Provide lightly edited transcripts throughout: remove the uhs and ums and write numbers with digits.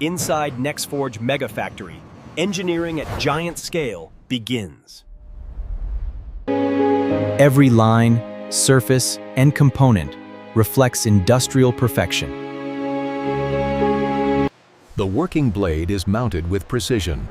Inside Nex Forge Mega Factory, engineering at giant scale begins. Every line, surface, and component reflects industrial perfection. The working blade is mounted with precision.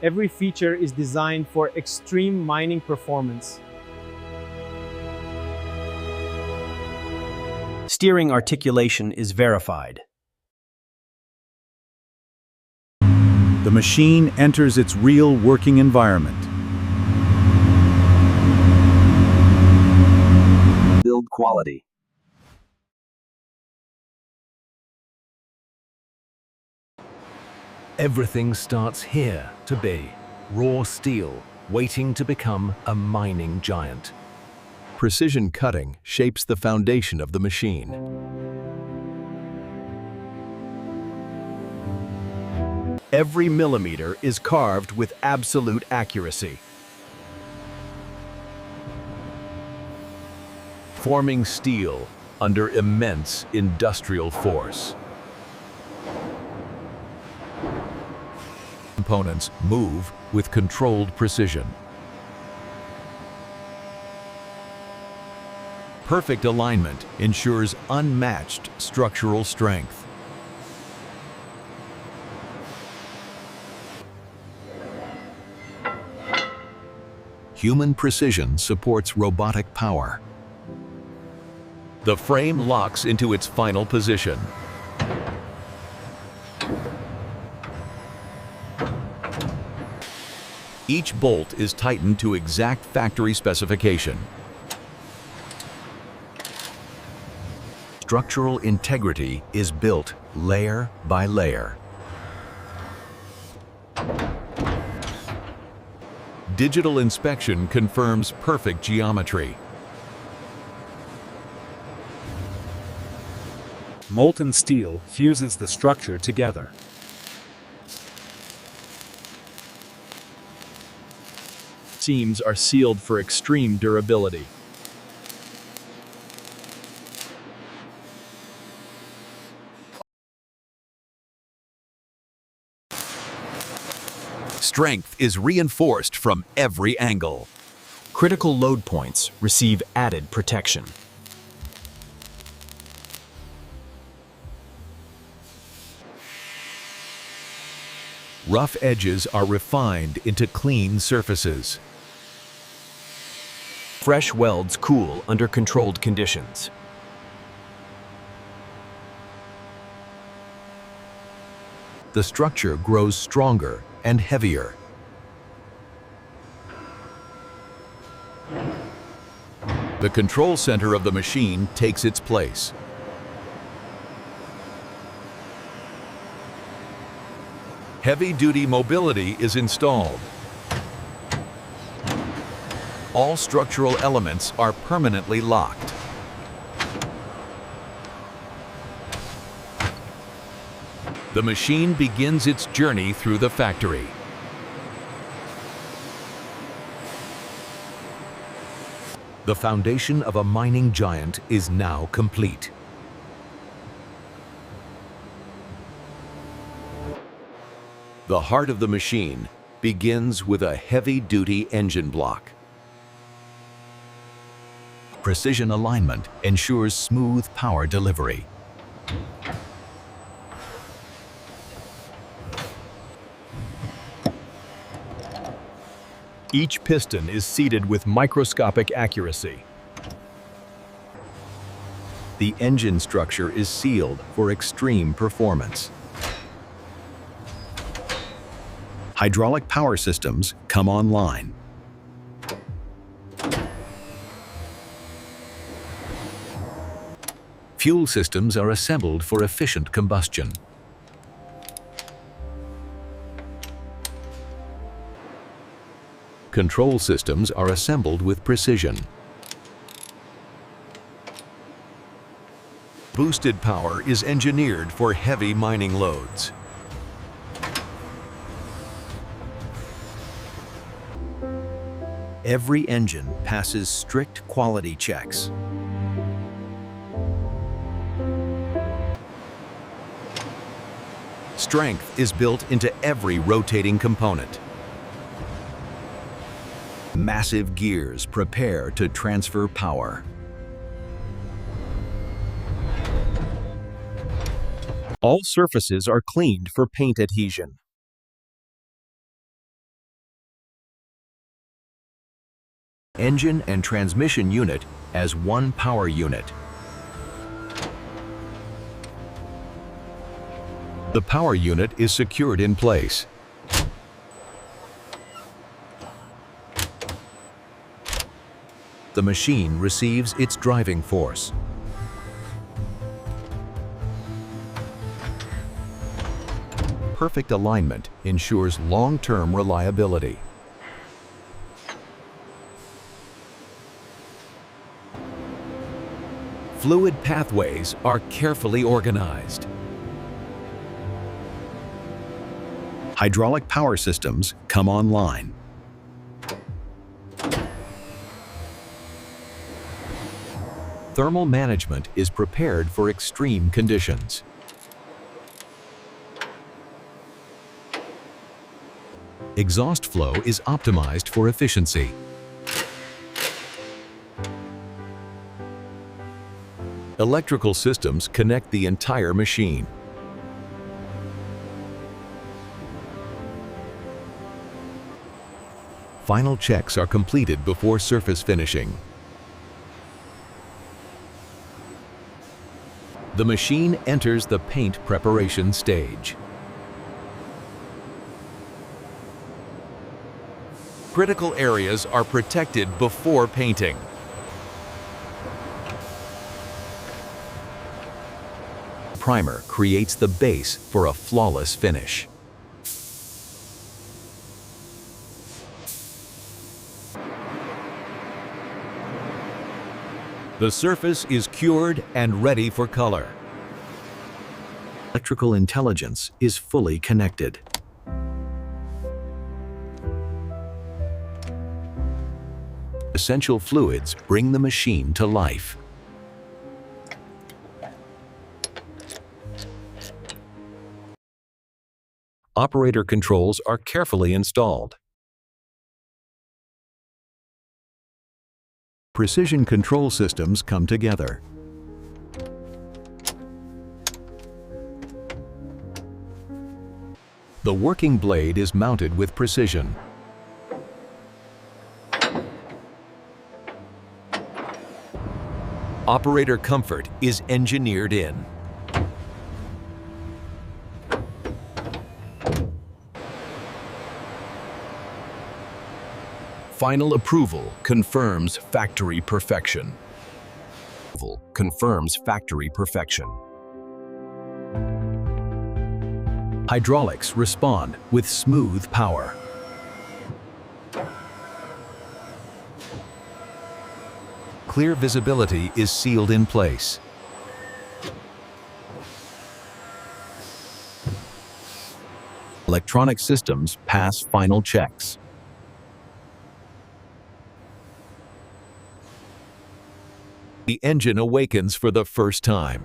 Every feature is designed for extreme mining performance. Steering articulation is verified. The machine enters its real working environment. Build quality. Everything starts here to be raw steel, waiting to become a mining giant. Precision cutting shapes the foundation of the machine. Every millimeter is carved with absolute accuracy. Forming steel under immense industrial force. Components move with controlled precision. Perfect alignment ensures unmatched structural strength. Human precision supports robotic power. The frame locks into its final position. Each bolt is tightened to exact factory specification. Structural integrity is built layer by layer. Digital inspection confirms perfect geometry. Molten steel fuses the structure together. Seams are sealed for extreme durability. Strength is reinforced from every angle. Critical load points receive added protection. Rough edges are refined into clean surfaces. Fresh welds cool under controlled conditions. The structure grows stronger and heavier. The control center of the machine takes its place. Heavy-duty mobility is installed. All structural elements are permanently locked. The machine begins its journey through the factory. The foundation of a mining giant is now complete. The heart of the machine begins with a heavy-duty engine block. Precision alignment ensures smooth power delivery. Each piston is seated with microscopic accuracy. The engine structure is sealed for extreme performance. Hydraulic power systems come online. Fuel systems are assembled for efficient combustion. Control systems are assembled with precision. Boosted power is engineered for heavy mining loads. Every engine passes strict quality checks. Strength is built into every rotating component. Massive gears prepare to transfer power. All surfaces are cleaned for paint adhesion. Engine and transmission unit as one power unit. The power unit is secured in place. The machine receives its driving force. Perfect alignment ensures long-term reliability. Fluid pathways are carefully organized. Hydraulic power systems come online. Thermal management is prepared for extreme conditions. Exhaust flow is optimized for efficiency. Electrical systems connect the entire machine. Final checks are completed before surface finishing. The machine enters the paint preparation stage. Critical areas are protected before painting. Primer creates the base for a flawless finish. The surface is cured and ready for color. Electrical intelligence is fully connected. Essential fluids bring the machine to life. Operator controls are carefully installed. Precision control systems come together. The working blade is mounted with precision. Operator comfort is engineered in. Final approval confirms factory perfection. Confirms factory perfection. Hydraulics respond with smooth power. Clear visibility is sealed in place. Electronic systems pass final checks. The engine awakens for the first time.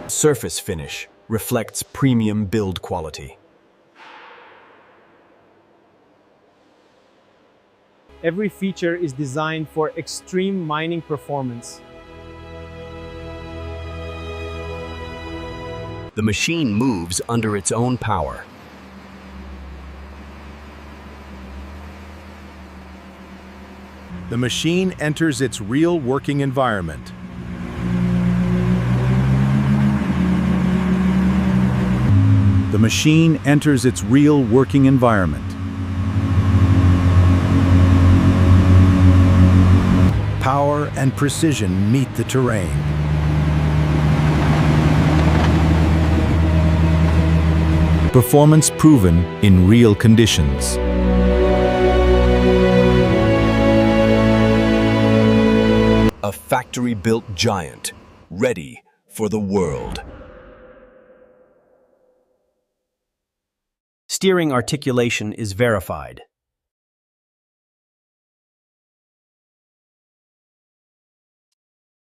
Surface finish reflects premium build quality. Every feature is designed for extreme mining performance. The machine moves under its own power. The machine enters its real working environment. The machine enters its real working environment. Power and precision meet the terrain. Performance proven in real conditions. A factory-built giant, ready for the world. Steering articulation is verified.